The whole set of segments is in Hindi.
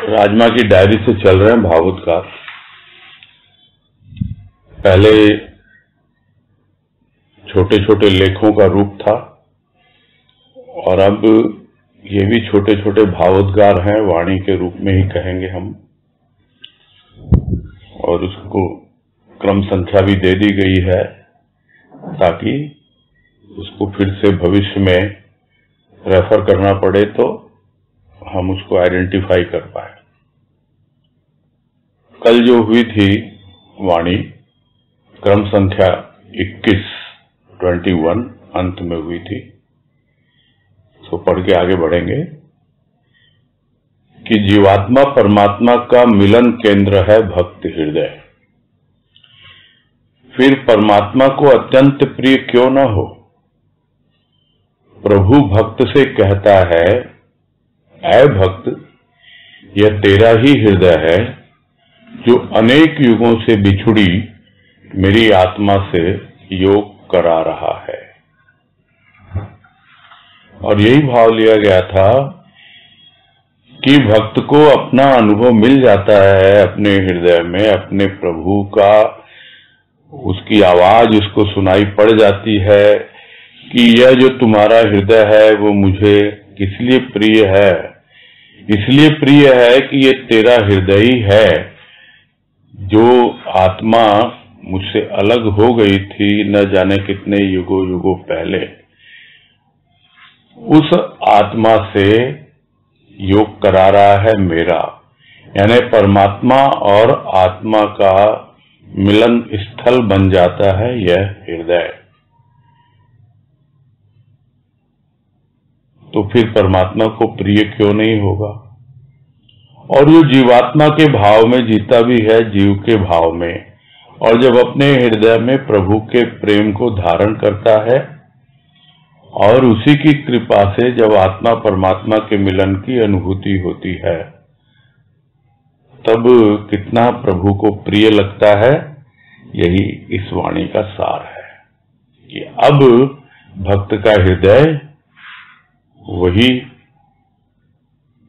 राजमा की डायरी से चल रहे हैं भावुतकार। पहले छोटे छोटे लेखों का रूप था और अब ये भी छोटे छोटे भावुतकार हैं, वाणी के रूप में ही कहेंगे हम। और उसको क्रम संख्या भी दे दी गई है ताकि उसको फिर से भविष्य में रेफर करना पड़े तो हम उसको आइडेंटिफाई कर पाए। कल जो हुई थी वाणी क्रम संख्या 21 अंत में हुई थी, तो पढ़ के आगे बढ़ेंगे कि जीवात्मा परमात्मा का मिलन केंद्र है भक्त हृदय। फिर परमात्मा को अत्यंत प्रिय क्यों न हो। प्रभु भक्त से कहता है, ऐ भक्त, यह तेरा ही हृदय है जो अनेक युगों से बिछुड़ी मेरी आत्मा से योग करा रहा है। और यही भाव लिया गया था कि भक्त को अपना अनुभव मिल जाता है अपने हृदय में, अपने प्रभु का, उसकी आवाज उसको सुनाई पड़ जाती है कि यह जो तुम्हारा हृदय है वो मुझे किस लिए प्रिय है। इसलिए प्रिय है कि ये तेरा हृदय ही है। जो आत्मा मुझसे अलग हो गई थी न जाने कितने युगों युगों पहले, उस आत्मा से योग करा रहा है मेरा। यानी परमात्मा और आत्मा का मिलन स्थल बन जाता है यह हृदय। तो फिर परमात्मा को प्रिय क्यों नहीं होगा। और जो जीवात्मा के भाव में जीता भी है, जीव के भाव में, और जब अपने हृदय में प्रभु के प्रेम को धारण करता है और उसी की कृपा से जब आत्मा परमात्मा के मिलन की अनुभूति होती है, तब कितना प्रभु को प्रिय लगता है। यही इस वाणी का सार है कि अब भक्त का हृदय वही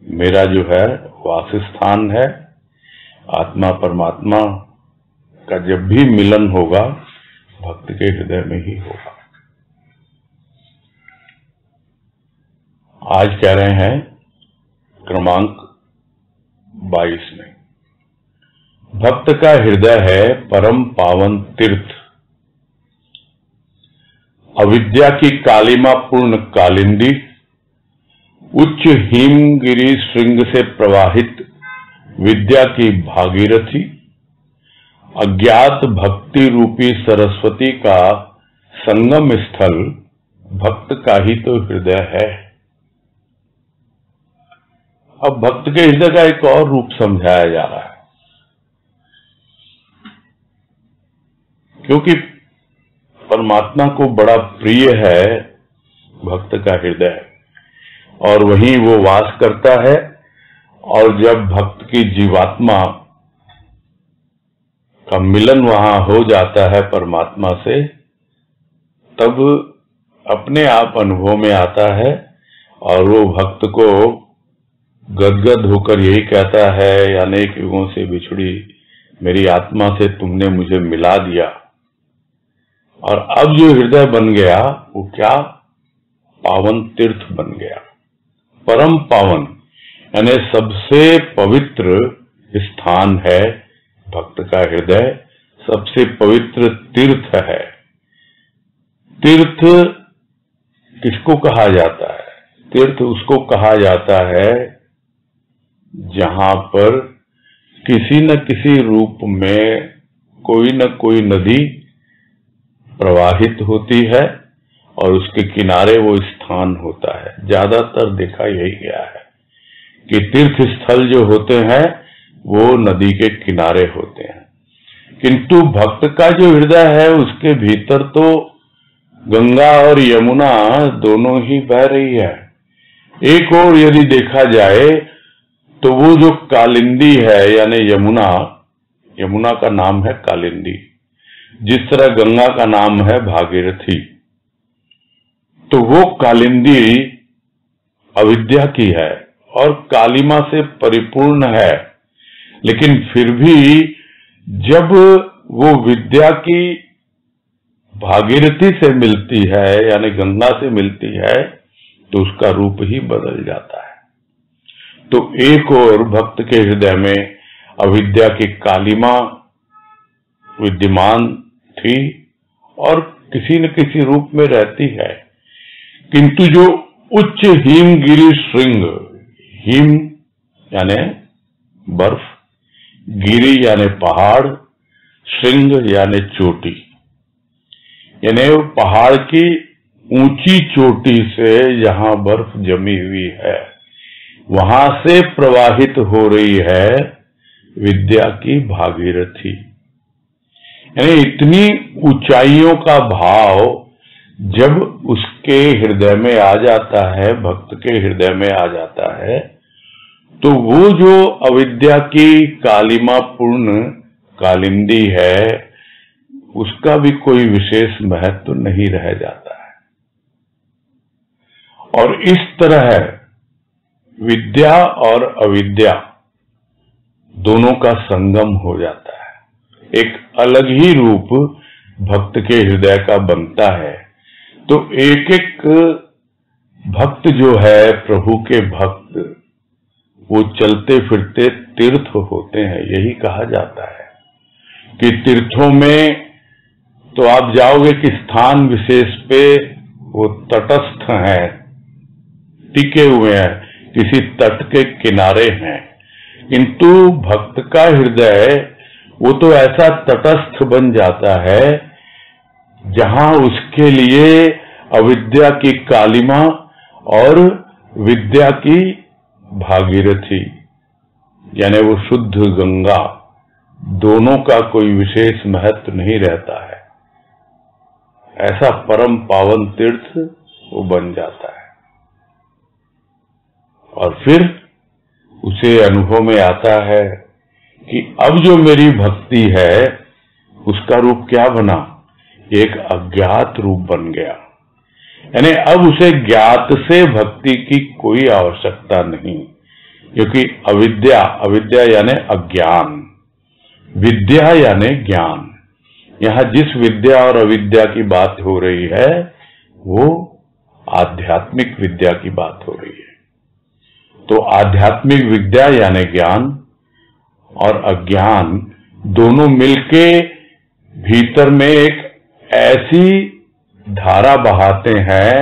मेरा जो है वासस्थान है। आत्मा परमात्मा का जब भी मिलन होगा भक्त के हृदय में ही होगा। आज कह रहे हैं क्रमांक 22 में, भक्त का हृदय है परम पावन तीर्थ, अविद्या की कालिमा पूर्ण कालिंदी, उच्च हिमगिरी श्रृंग से प्रवाहित विद्या की भागीरथी, अज्ञात भक्ति रूपी सरस्वती का संगम स्थल भक्त का ही तो हृदय है। अब भक्त के हृदय का एक और रूप समझाया जा रहा है, क्योंकि परमात्मा को बड़ा प्रिय है भक्त का हृदय और वहीं वो वास करता है। और जब भक्त की जीवात्मा का मिलन वहां हो जाता है परमात्मा से, तब अपने आप अनुभव में आता है और वो भक्त को गदगद होकर यही कहता है, अनेक युगों से बिछुड़ी मेरी आत्मा से तुमने मुझे मिला दिया। और अब जो हृदय बन गया वो क्या, पावन तीर्थ बन गया। परम पावन यानी सबसे पवित्र स्थान है भक्त का हृदय, सबसे पवित्र तीर्थ है। तीर्थ किसको कहा जाता है? तीर्थ उसको कहा जाता है जहां पर किसी न किसी रूप में कोई न कोई नदी प्रवाहित होती है और उसके किनारे वो स्थान होता है। ज्यादातर देखा यही गया है कि तीर्थ स्थल जो होते हैं वो नदी के किनारे होते हैं, किंतु भक्त का जो हृदय है उसके भीतर तो गंगा और यमुना दोनों ही बह रही है। एक और यदि देखा जाए तो वो जो कालिंदी है यानी यमुना, यमुना का नाम है कालिंदी, जिस तरह गंगा का नाम है भागीरथी, तो वो कालिंदी अविद्या की है और कालिमा से परिपूर्ण है, लेकिन फिर भी जब वो विद्या की भागीरथी से मिलती है यानी गंगा से मिलती है तो उसका रूप ही बदल जाता है। तो एक और भक्त के हृदय में अविद्या की कालिमा विद्यमान थी और किसी न किसी रूप में रहती है, किंतु जो उच्च हिमगिरी श्रृंग, हिम यानी बर्फ, गिरी यानी पहाड़, श्रृंग यानी चोटी, यानी पहाड़ की ऊंची चोटी से जहां बर्फ जमी हुई है वहां से प्रवाहित हो रही है विद्या की भागीरथी। यानी इतनी ऊंचाइयों का भाव जब उसके हृदय में आ जाता है, भक्त के हृदय में आ जाता है, तो वो जो अविद्या की कालिमा पूर्ण कालिंदी है उसका भी कोई विशेष महत्व नहीं रह जाता है। और इस तरह विद्या और अविद्या दोनों का संगम हो जाता है, एक अलग ही रूप भक्त के हृदय का बनता है। तो एक एक भक्त जो है, प्रभु के भक्त, वो चलते फिरते तीर्थ होते हैं। यही कहा जाता है कि तीर्थों में तो आप जाओगे कि स्थान विशेष पे वो तटस्थ हैं, टिके हुए हैं, किसी तट के किनारे हैं, किंतु भक्त का हृदय वो तो ऐसा तटस्थ बन जाता है जहां उसके लिए अविद्या की कालिमा और विद्या की भागीरथी यानी वो शुद्ध गंगा, दोनों का कोई विशेष महत्व नहीं रहता है। ऐसा परम पावन तीर्थ वो बन जाता है और फिर उसे अनुभव में आता है कि अब जो मेरी भक्ति है उसका रूप क्या बना, एक अज्ञात रूप बन गया। यानी अब उसे ज्ञात से भक्ति की कोई आवश्यकता नहीं, क्योंकि अविद्या, अविद्या यानी अज्ञान, विद्या यानी ज्ञान। यहां जिस विद्या और अविद्या की बात हो रही है वो आध्यात्मिक विद्या की बात हो रही है। तो आध्यात्मिक विद्या यानी ज्ञान और अज्ञान दोनों मिलके भीतर में एक ऐसी धारा बहाते हैं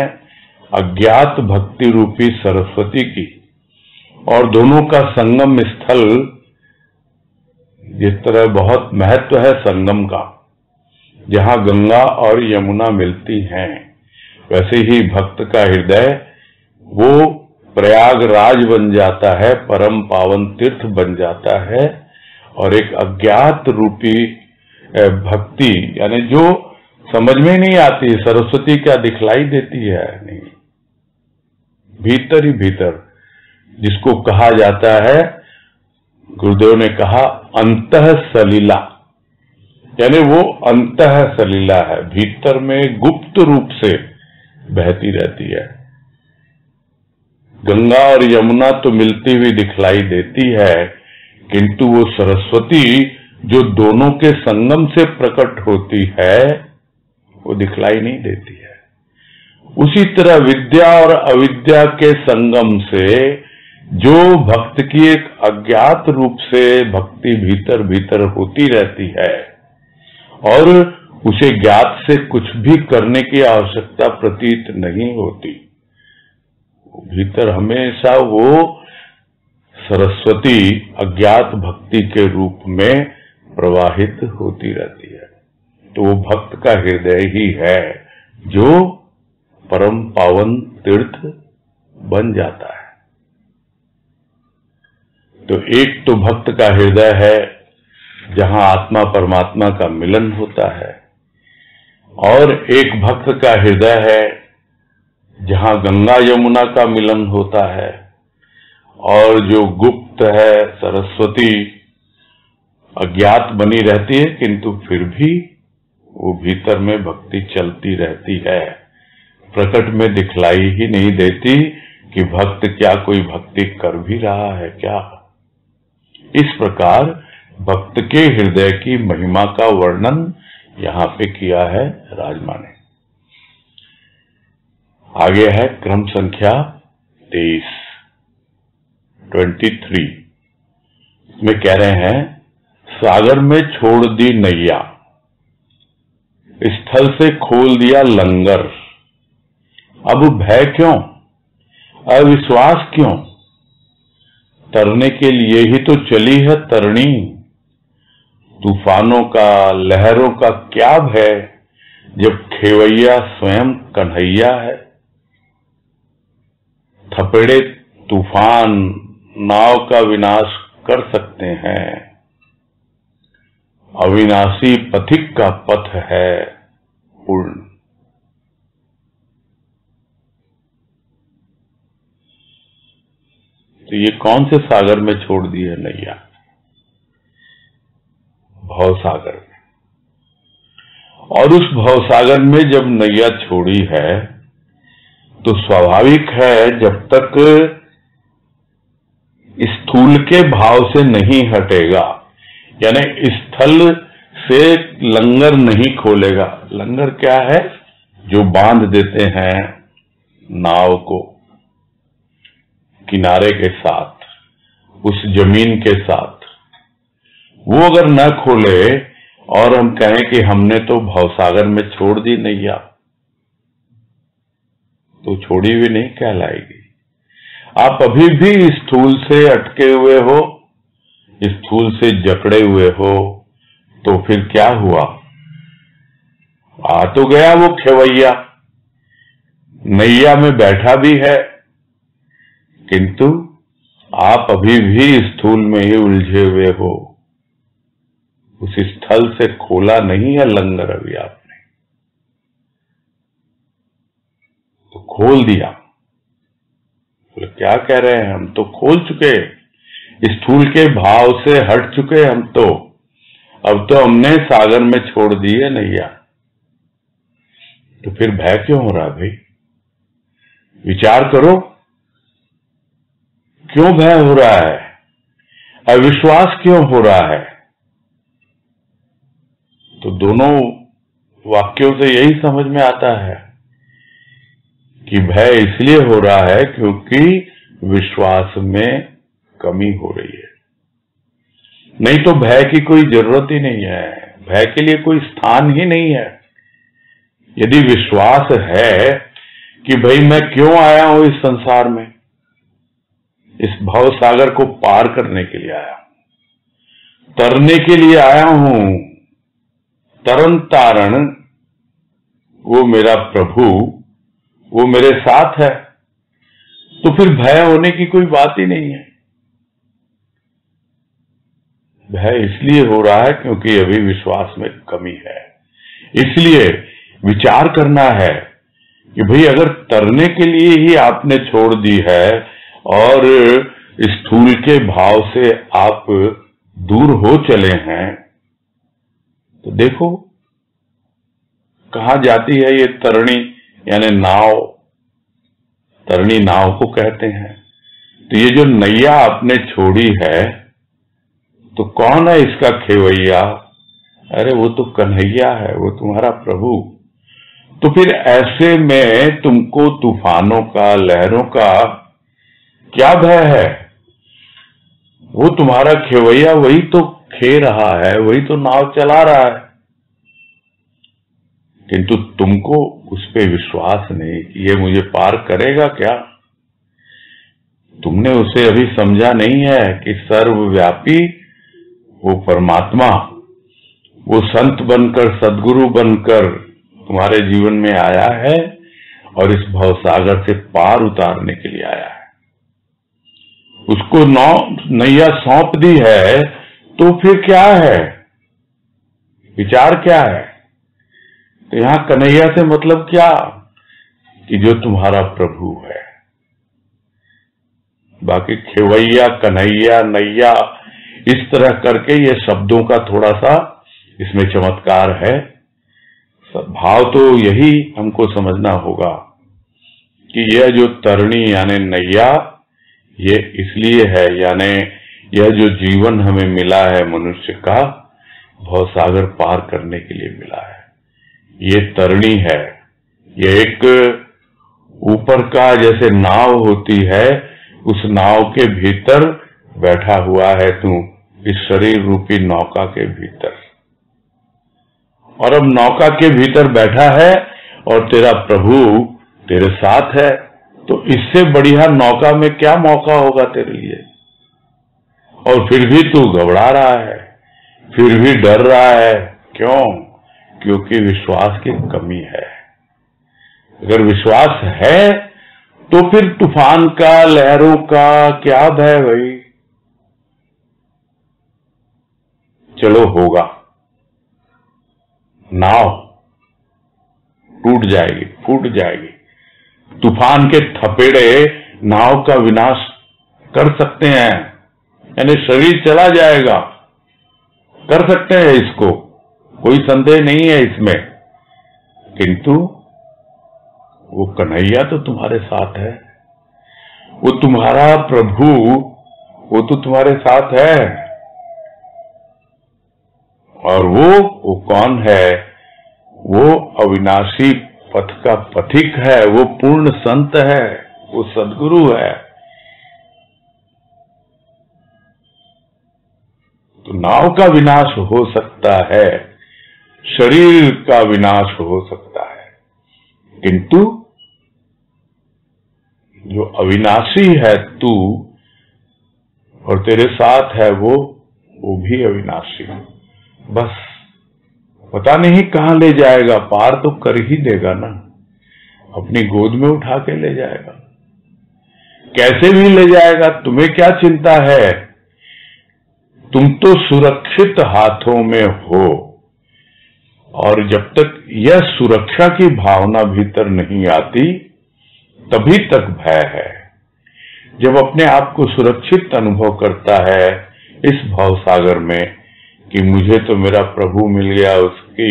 अज्ञात भक्ति रूपी सरस्वती की, और दोनों का संगम स्थल, जिस तरह बहुत महत्व है संगम का, जहां गंगा और यमुना मिलती हैं, वैसे ही भक्त का हृदय वो प्रयागराज बन जाता है, परम पावन तीर्थ बन जाता है, और एक अज्ञात रूपी भक्ति यानी जो समझ में नहीं आती, सरस्वती क्या दिखलाई देती है नहीं, भीतर ही भीतर, जिसको कहा जाता है, गुरुदेव ने कहा अंतः सलीला, यानी वो अंतः सलीला है, भीतर में गुप्त रूप से बहती रहती है। गंगा और यमुना तो मिलती हुई दिखलाई देती है, किंतु वो सरस्वती जो दोनों के संगम से प्रकट होती है वो दिखलाई नहीं देती है। उसी तरह विद्या और अविद्या के संगम से जो भक्त की एक अज्ञात रूप से भक्ति भीतर भीतर होती रहती है और उसे ज्ञात से कुछ भी करने की आवश्यकता प्रतीत नहीं होती, भीतर हमेशा वो सरस्वती अज्ञात भक्ति के रूप में प्रवाहित होती रहती है। तो वो भक्त का हृदय ही है जो परम पावन तीर्थ बन जाता है। तो एक तो भक्त का हृदय है जहां आत्मा परमात्मा का मिलन होता है, और एक भक्त का हृदय है जहां गंगा यमुना का मिलन होता है, और जो गुप्त है सरस्वती अज्ञात बनी रहती है, किंतु फिर भी वो भीतर में भक्ति चलती रहती है, प्रकट में दिखलाई ही नहीं देती, कि भक्त क्या कोई भक्ति कर भी रहा है क्या। इस प्रकार भक्त के हृदय की महिमा का वर्णन यहां पे किया है राजमा ने। आगे है क्रम संख्या 23 में कह रहे हैं, सागर में छोड़ दी नैया, स्थल से खोल दिया लंगर, अब भय क्यों, अविश्वास क्यों, तरने के लिए ही तो चली है तरणी, तूफानों का लहरों का क्या भय, जब खेवैया स्वयं कन्हैया है। थपेड़े तूफान नाव का विनाश कर सकते हैं, अविनाशी पथिक का पथ है पूर्ण। तो ये कौन से सागर में छोड़ दी है नैया? भवसागर में। और उस भवसागर में जब नैया छोड़ी है तो स्वाभाविक है जब तक स्थूल के भाव से नहीं हटेगा, यानी स्थल से लंगर नहीं खोलेगा। लंगर क्या है? जो बांध देते हैं नाव को किनारे के साथ, उस जमीन के साथ, वो अगर न खोले और हम कहें कि हमने तो भवसागर में छोड़ दी नैया, तो छोड़ी हुई नहीं कहलाएगी। आप अभी भी स्थूल से अटके हुए हो, स्थूल से जकड़े हुए हो, तो फिर क्या हुआ? आ तो गया वो खेवैया, नैया में बैठा भी है, किंतु आप अभी भी स्थूल में ही उलझे हुए हो। उस स्थल से खोला नहीं है लंगर अभी आपने, तो खोल दिया। तो क्या कह रहे हैं? हम तो खोल चुके, स्थूल के भाव से हट चुके हम तो, अब तो हमने सागर में छोड़ दी है नैया। तो फिर भय क्यों हो रहा भाई? विचार करो, क्यों भय हो रहा है? अविश्वास क्यों हो रहा है? तो दोनों वाक्यों से यही समझ में आता है कि भय इसलिए हो रहा है क्योंकि विश्वास में कमी हो रही है। नहीं तो भय की कोई जरूरत ही नहीं है, भय के लिए कोई स्थान ही नहीं है। यदि विश्वास है कि भाई मैं क्यों आया हूं इस संसार में, इस भव सागर को पार करने के लिए आया, तरने के लिए आया हूं, तरन तारण वो मेरा प्रभु, वो मेरे साथ है, तो फिर भय होने की कोई बात ही नहीं है। भय इसलिए हो रहा है क्योंकि अभी विश्वास में कमी है। इसलिए विचार करना है कि भाई अगर तरने के लिए ही आपने छोड़ दी है और स्थूल के भाव से आप दूर हो चले हैं, तो देखो कहां जाती है ये तरणी, यानी नाव। तरणी नाव को कहते हैं। तो ये जो नैया आपने छोड़ी है, तो कौन है इसका खेवैया? अरे वो तो कन्हैया है, वो तुम्हारा प्रभु। तो फिर ऐसे में तुमको तूफानों का, लहरों का क्या भय है? वो तुम्हारा खेवैया वही तो खे रहा है, वही तो नाव चला रहा है, किंतु तुमको उस पे विश्वास नहीं कि ये मुझे पार करेगा क्या। तुमने उसे अभी समझा नहीं है कि सर्वव्यापी वो परमात्मा, वो संत बनकर, सद्गुरु बनकर तुम्हारे जीवन में आया है और इस भवसागर से पार उतारने के लिए आया है। उसको नैया सौंप दी है, तो फिर क्या है? विचार क्या है? तो यहां कन्हैया से मतलब क्या? कि जो तुम्हारा प्रभु है। बाकी खेवैया, कन्हैया, नैया, इस तरह करके ये शब्दों का थोड़ा सा इसमें चमत्कार है। भाव तो यही हमको समझना होगा कि यह जो तरणी यानी नैया, ये इसलिए है, यानी यह जो जीवन हमें मिला है मनुष्य का, भवसागर पार करने के लिए मिला है। ये तरणी है, ये एक ऊपर का जैसे नाव होती है, उस नाव के भीतर बैठा हुआ है तू, इस शरीर रूपी नौका के भीतर। और अब नौका के भीतर बैठा है और तेरा प्रभु तेरे साथ है, तो इससे बढ़िया नौका में क्या मौका होगा तेरे लिए। और फिर भी तू घबरा रहा है, फिर भी डर रहा है, क्यों? क्योंकि विश्वास की कमी है। अगर विश्वास है तो फिर तूफान का, लहरों का क्या भय भाई। चलो होगा, नाव टूट जाएगी, फूट जाएगी। तूफान के थपेड़े नाव का विनाश कर सकते हैं, यानी शरीर चला जाएगा, कर सकते हैं इसको, कोई संदेह नहीं है इसमें। किंतु वो कन्हैया तो तुम्हारे साथ है, वो तुम्हारा प्रभु, वो तो तुम्हारे साथ है। और वो कौन है? वो अविनाशी पथ का पथिक है, वो पूर्ण संत है, वो सद्गुरु है। तो नाव का विनाश हो सकता है, शरीर का विनाश हो सकता है, किंतु जो अविनाशी है तू और तेरे साथ है वो भी अविनाशी। बस पता नहीं कहां ले जाएगा, पार तो कर ही देगा ना, अपनी गोद में उठा के ले जाएगा, कैसे भी ले जाएगा। तुम्हें क्या चिंता है? तुम तो सुरक्षित हाथों में हो। और जब तक यह सुरक्षा की भावना भीतर नहीं आती तभी तक भय है। जब अपने आप को सुरक्षित अनुभव करता है इस भवसागर में कि मुझे तो मेरा प्रभु मिल गया, उसकी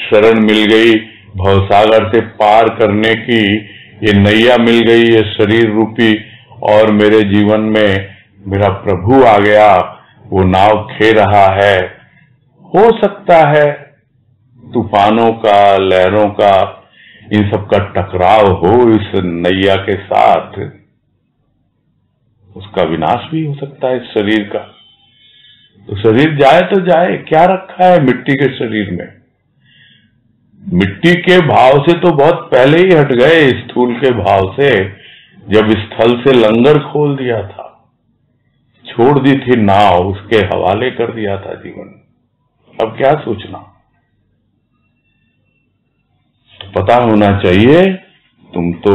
शरण मिल गई, भवसागर से पार करने की ये नैया मिल गई, ये शरीर रूपी, और मेरे जीवन में मेरा प्रभु आ गया, वो नाव खे रहा है। हो सकता है तूफानों का, लहरों का, इन सब का टकराव हो इस नैया के साथ, उसका विनाश भी हो सकता है इस शरीर का। तो शरीर जाए तो जाए, क्या रखा है मिट्टी के शरीर में। मिट्टी के भाव से तो बहुत पहले ही हट गए, स्थूल के भाव से, जब स्थल से लंगर खोल दिया था, छोड़ दी थी नाव, उसके हवाले कर दिया था जीवन। अब क्या सोचना। तो पता होना चाहिए तुम तो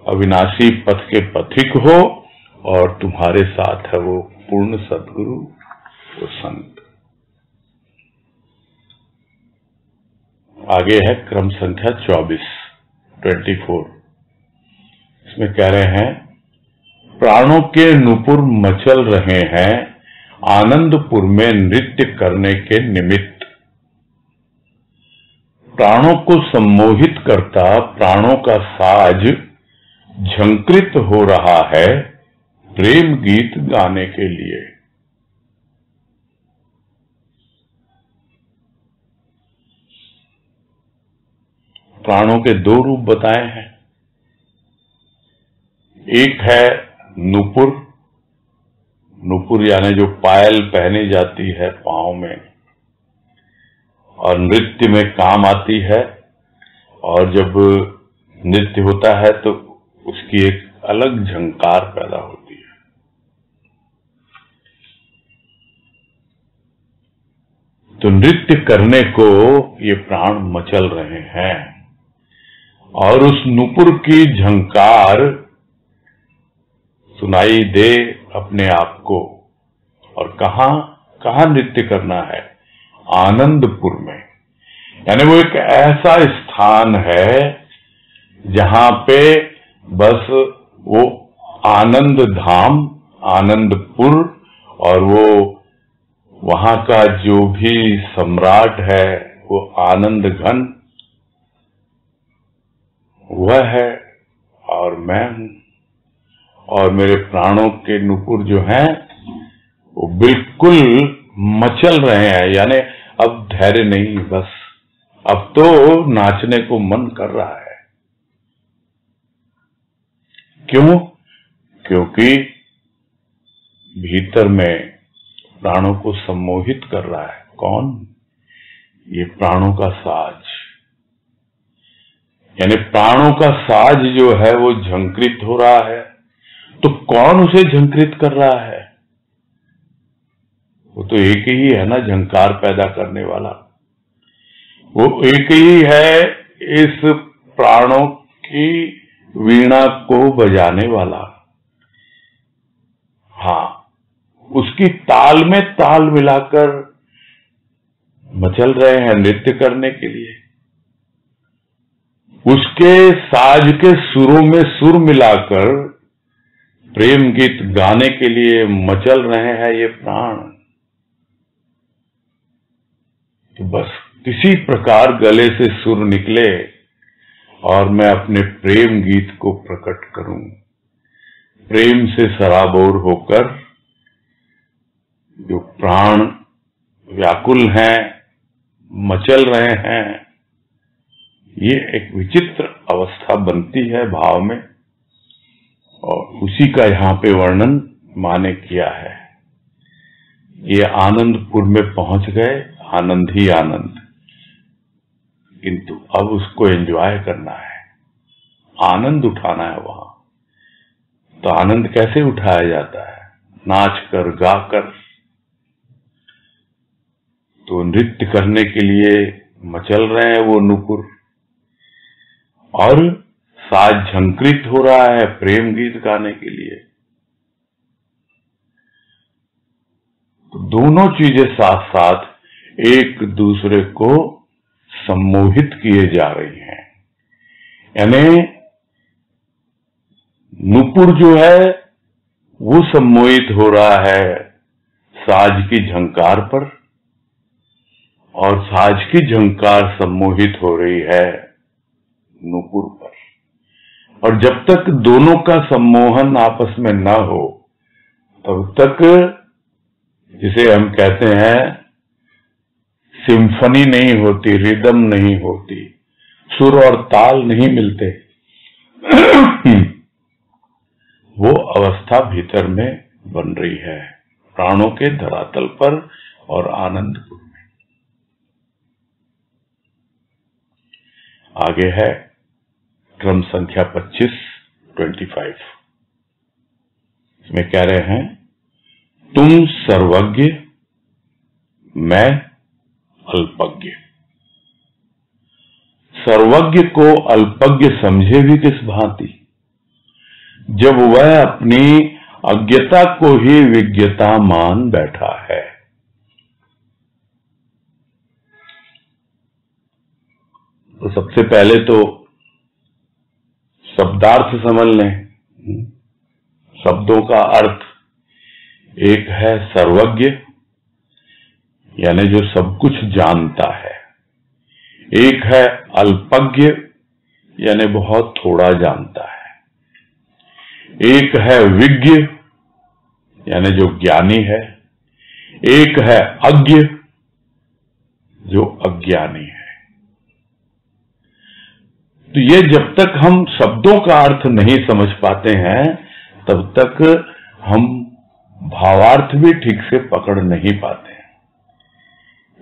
अविनाशी पथ के पथिक हो और तुम्हारे साथ है वो पूर्ण सद्गुरु, वो संत। आगे है क्रम संख्या 24। इसमें कह रहे हैं, प्राणों के नुपुर मचल रहे हैं आनंदपुर में नृत्य करने के निमित्त। प्राणों को सम्मोहित करता प्राणों का साज झंकृत हो रहा है प्रेम गीत गाने के लिए। प्राणों के दो रूप बताए हैं। एक है नुपुर, नुपुर यानी जो पायल पहनी जाती है पांव में और नृत्य में काम आती है, और जब नृत्य होता है तो उसकी एक अलग झंकार पैदा होती है। तो नृत्य करने को ये प्राण मचल रहे हैं और उस नुपुर की झंकार सुनाई दे अपने आप को। और कहां नृत्य करना है? आनंदपुर में। यानी वो एक ऐसा स्थान है जहां पे बस वो आनंद धाम, आनंदपुर, और वो वहां का जो भी सम्राट है वो आनंद घन, वह है और मैं हूं, और मेरे प्राणों के नुपुर जो हैं वो बिल्कुल मचल रहे हैं। यानी अब धैर्य नहीं, बस अब तो नाचने को मन कर रहा है। क्यों? क्योंकि भीतर में प्राणों को सम्मोहित कर रहा है। कौन? ये प्राणों का साज। यानी प्राणों का साज जो है वो झंकृत हो रहा है। तो कौन उसे झंकृत कर रहा है? वो तो एक ही है ना, झंकार पैदा करने वाला। वो एक ही है इस प्राणों की वीणा को बजाने वाला। हाँ, उसकी ताल में ताल मिलाकर मचल रहे हैं नृत्य करने के लिए। उसके साज के सुरों में सुर मिलाकर प्रेम गीत गाने के लिए मचल रहे हैं ये प्राण। तो बस किसी प्रकार गले से सुर निकले और मैं अपने प्रेम गीत को प्रकट करूं। प्रेम से सराबोर होकर जो प्राण व्याकुल हैं, मचल रहे हैं, ये एक विचित्र अवस्था बनती है भाव में, और उसी का यहाँ पे वर्णन माने किया है। ये आनंदपुर में पहुंच गए, आनंद ही आनंद, किंतु अब उसको एंजॉय करना है, आनंद उठाना है वहां। तो आनंद कैसे उठाया जाता है? नाच कर, गाकर। तो नृत्य करने के लिए मचल रहे हैं वो नुपुर, और साज झंकृत हो रहा है प्रेम गीत गाने के लिए। तो दोनों चीजें साथ साथ एक दूसरे को सम्मोहित किए जा रही हैं। यानी नुपुर जो है वो सम्मोहित हो रहा है साज की झंकार पर, और साज की झंकार सम्मोहित हो रही है नुपुर पर। और जब तक दोनों का सम्मोहन आपस में न हो तब तक, जिसे हम कहते हैं, सिम्फनी नहीं होती, रिदम नहीं होती, सुर और ताल नहीं मिलते। वो अवस्था भीतर में बन रही है प्राणों के धरातल पर और आनंदपुर में। आगे है क्रम संख्या 25। इसमें कह रहे हैं, तुम सर्वज्ञ मैं अल्पज्ञ। सर्वज्ञ को अल्पज्ञ समझे भी किस भांति, जब वह अपनी अज्ञता को ही विज्ञता मान बैठा है। तो सबसे पहले तो शब्दार्थ समझ लें। शब्दों का अर्थ, एक है सर्वज्ञ, यानी जो सब कुछ जानता है। एक है अल्पज्ञ, यानी बहुत थोड़ा जानता है। एक है विज्ञ, यानी जो ज्ञानी है। एक है अज्ञ, जो अज्ञानी है। तो ये जब तक हम शब्दों का अर्थ नहीं समझ पाते हैं तब तक हम भावार्थ भी ठीक से पकड़ नहीं पाते हैं।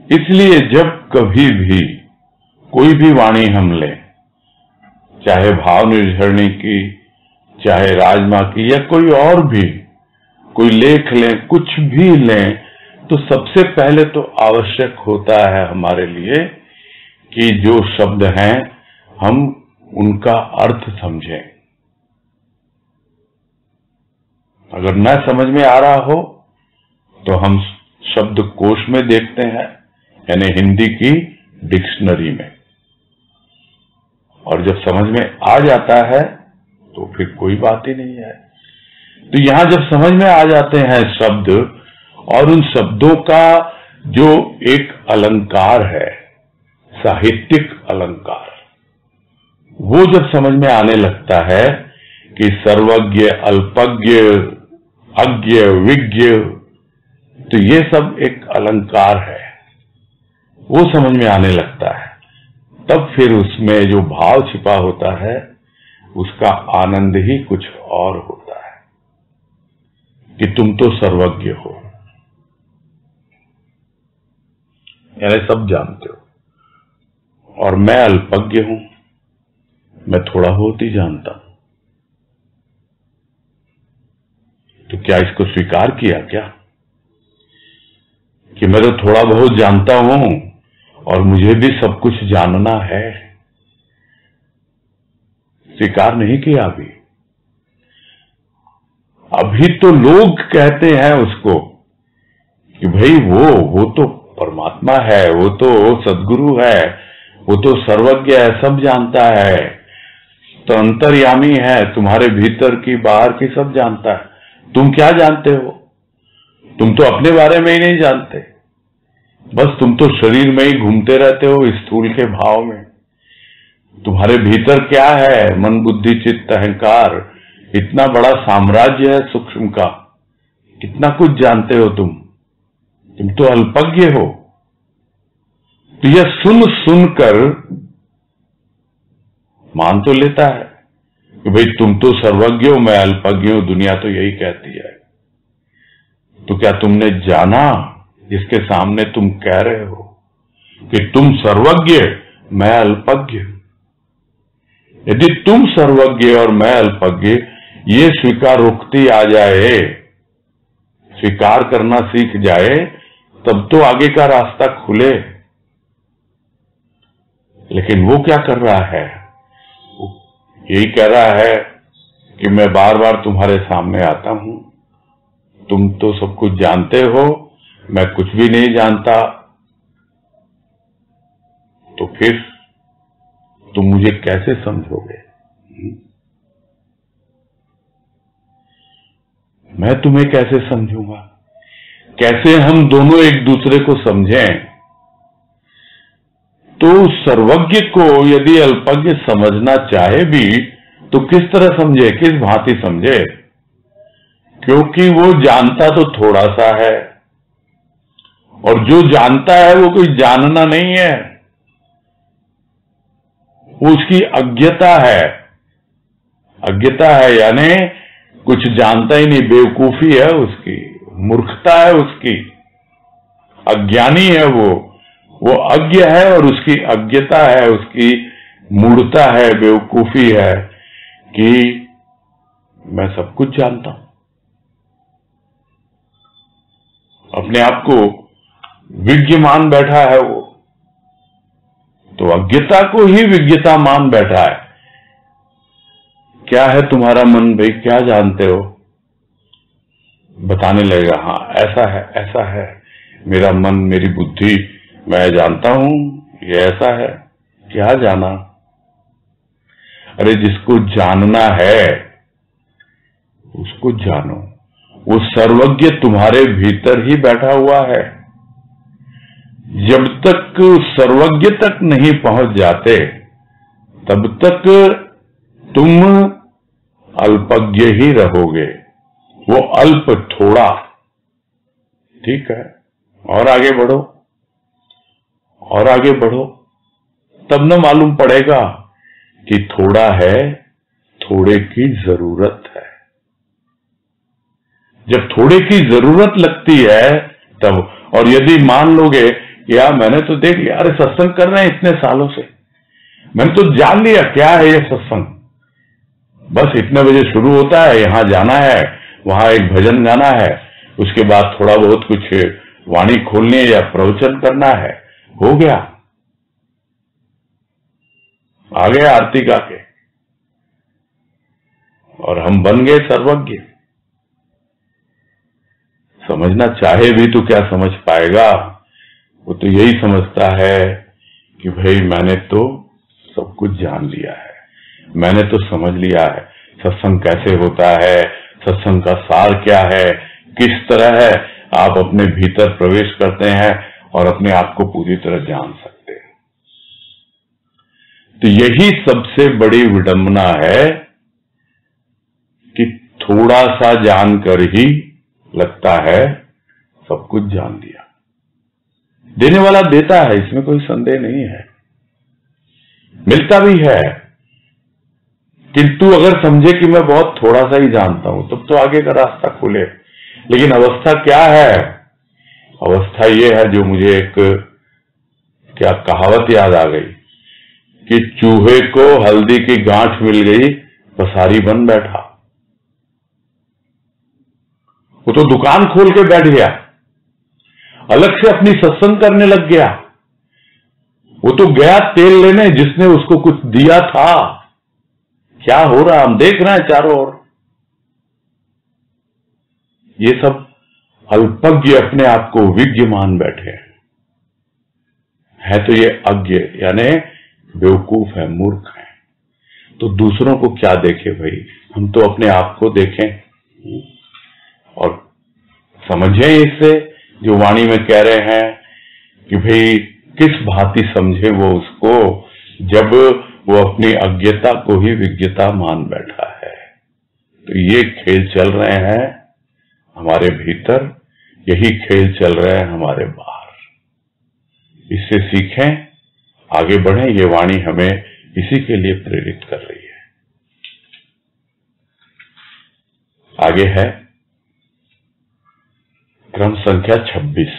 इसलिए जब कभी भी कोई भी वाणी हम लें, चाहे भाव निर्झरणी की, चाहे राजमा की, या कोई और भी कोई लेख लें, कुछ भी लें, तो सबसे पहले तो आवश्यक होता है हमारे लिए कि जो शब्द हैं हम उनका अर्थ समझें। अगर न समझ में आ रहा हो तो हम शब्द कोश में देखते हैं, यानी हिंदी की डिक्शनरी में, और जब समझ में आ जाता है तो फिर कोई बात ही नहीं है। तो यहां जब समझ में आ जाते हैं शब्द, और उन शब्दों का जो एक अलंकार है, साहित्यिक अलंकार, वो जब समझ में आने लगता है कि सर्वज्ञ, अल्पज्ञ, अज्ञ, विज्ञ, तो ये सब एक अलंकार है, वो समझ में आने लगता है। तब फिर उसमें जो भाव छिपा होता है उसका आनंद ही कुछ और होता है कि तुम तो सर्वज्ञ हो, यानी सब जानते हो, और मैं अल्पज्ञ हूं, मैं थोड़ा बहुत ही जानता हूं। तो क्या इसको स्वीकार किया क्या कि मैं तो थोड़ा बहुत जानता हूं और मुझे भी सब कुछ जानना है? स्वीकार नहीं किया अभी। अभी तो लोग कहते हैं उसको कि भाई वो तो परमात्मा है, वो तो सद्गुरु है, वो तो सर्वज्ञ है, सब जानता है, तो अंतर्यामी है, तुम्हारे भीतर की बाहर की सब जानता है। तुम क्या जानते हो? तुम तो अपने बारे में ही नहीं जानते, बस तुम तो शरीर में ही घूमते रहते हो स्थूल के भाव में। तुम्हारे भीतर क्या है? मन, बुद्धि, चित्त, अहंकार, इतना बड़ा साम्राज्य है सूक्ष्म का, कितना कुछ जानते हो तुम तो अल्पज्ञ हो। तो यह सुन सुनकर मान तो लेता है कि भाई तुम तो सर्वज्ञ हो, मैं अल्पज्ञ हूं, दुनिया तो यही कहती है। तो क्या तुमने जाना जिसके सामने तुम कह रहे हो कि तुम सर्वज्ञ, मैं अल्पज्ञ? यदि तुम सर्वज्ञ और मैं अल्पज्ञ, ये स्वीकारोक्ति आ जाए, स्वीकार करना सीख जाए, तब तो आगे का रास्ता खुले। लेकिन वो क्या कर रहा है? यही कह रहा है कि मैं बार बार तुम्हारे सामने आता हूं, तुम तो सब कुछ जानते हो, मैं कुछ भी नहीं जानता, तो फिर तुम मुझे कैसे समझोगे? मैं तुम्हें कैसे समझूंगा? कैसे हम दोनों एक दूसरे को समझें? तो सर्वज्ञ को यदि अल्पज्ञ समझना चाहे भी तो किस तरह समझे, किस भांति समझे? क्योंकि वो जानता तो थोड़ा सा है, और जो जानता है वो कोई जानना नहीं है, वो उसकी अज्ञता है। अज्ञता है यानी कुछ जानता ही नहीं, बेवकूफी है उसकी, मूर्खता है उसकी, अज्ञानी है वो अज्ञ है, और उसकी अज्ञता है, उसकी मूढ़ता है, बेवकूफी है कि मैं सब कुछ जानता हूं। अपने आप को विज्ञ मान बैठा है वो, तो अज्ञता को ही विज्ञता मान बैठा है। क्या है तुम्हारा मन भाई, क्या जानते हो? बताने लगेगा, हाँ ऐसा है मेरा मन, मेरी बुद्धि, मैं जानता हूं ये ऐसा है। क्या जाना? अरे जिसको जानना है उसको जानो, वो सर्वज्ञ तुम्हारे भीतर ही बैठा हुआ है। जब तक सर्वज्ञ तक नहीं पहुंच जाते तब तक तुम अल्पज्ञ ही रहोगे। वो अल्प, थोड़ा, ठीक है, और आगे बढ़ो, और आगे बढ़ो, तब न मालूम पड़ेगा कि थोड़ा है, थोड़े की जरूरत है। जब थोड़े की जरूरत लगती है तब, और यदि मान लोगे यार मैंने तो देख लिया, अरे सत्संग कर रहे हैं इतने सालों से, मैंने तो जान लिया क्या है ये सत्संग, बस इतने बजे शुरू होता है, यहां जाना है, वहां एक भजन गाना है, उसके बाद थोड़ा बहुत कुछ वाणी खोलनी है या प्रवचन करना है, हो गया, आ गया आरती गा के, और हम बन गए सर्वज्ञ। समझना चाहे भी तो क्या समझ पाएगा? वो तो यही समझता है कि भाई मैंने तो सब कुछ जान लिया है, मैंने तो समझ लिया है सत्संग कैसे होता है, सत्संग का सार क्या है, किस तरह है आप अपने भीतर प्रवेश करते हैं और अपने आप को पूरी तरह जान सकते हैं। तो यही सबसे बड़ी विडंबना है थोड़ा सा जानकर ही लगता है सब कुछ जान लिया। देने वाला देता है, इसमें कोई संदेह नहीं है, मिलता भी है, किंतु अगर समझे कि मैं बहुत थोड़ा सा ही जानता हूं तब तो आगे का रास्ता खुले। लेकिन अवस्था क्या है? अवस्था ये है, जो मुझे एक क्या कहावत याद आ गई कि चूहे को हल्दी की गांठ मिल गई, पसारी बन बैठा। वो तो दुकान खोल के बैठ गया, अलग से अपनी सत्संग करने लग गया। वो तो गया तेल लेने जिसने उसको कुछ दिया था। क्या हो रहा हम देख रहे हैं चारों ओर। ये सब अल्पज्ञ अपने आप को विज्ञ मान बैठे है तो ये अज्ञ यानी बेवकूफ है, मूर्ख है। तो दूसरों को क्या देखे भाई, हम तो अपने आप को देखें और समझें। इससे जो वाणी में कह रहे हैं कि भाई किस भांति समझे वो उसको, जब वो अपनी अज्ञता को ही विज्ञता मान बैठा है। तो ये खेल चल रहे हैं हमारे भीतर, यही खेल चल रहे हैं हमारे बाहर। इससे सीखें, आगे बढ़ें। ये वाणी हमें इसी के लिए प्रेरित कर रही है। आगे है क्रम संख्या 26।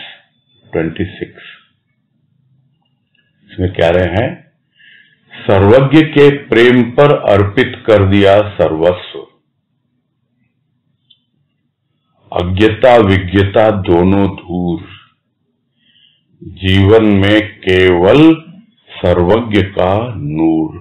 इसमें कह रहे हैं, सर्वज्ञ के प्रेम पर अर्पित कर दिया सर्वस्व, अज्ञता विज्ञता दोनों दूर, जीवन में केवल सर्वज्ञ का नूर।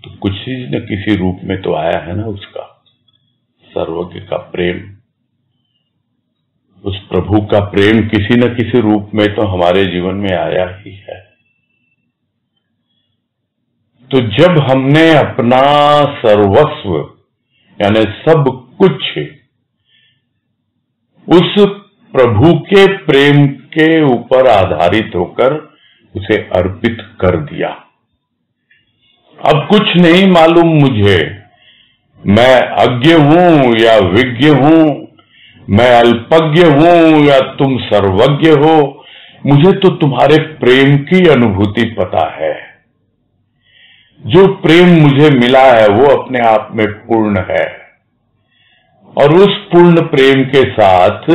तो कुछ चीज न किसी रूप में तो आया है ना उसका, सर्वज्ञ का प्रेम, उस प्रभु का प्रेम किसी न किसी रूप में तो हमारे जीवन में आया ही है। तो जब हमने अपना सर्वस्व यानी सब कुछ उस प्रभु के प्रेम के ऊपर आधारित होकर उसे अर्पित कर दिया, अब कुछ नहीं मालूम मुझे, मैं अज्ञ हूं या विज्ञ हूं, मैं अल्पज्ञ हूं या तुम सर्वज्ञ हो, मुझे तो तुम्हारे प्रेम की अनुभूति पता है। जो प्रेम मुझे मिला है वो अपने आप में पूर्ण है और उस पूर्ण प्रेम के साथ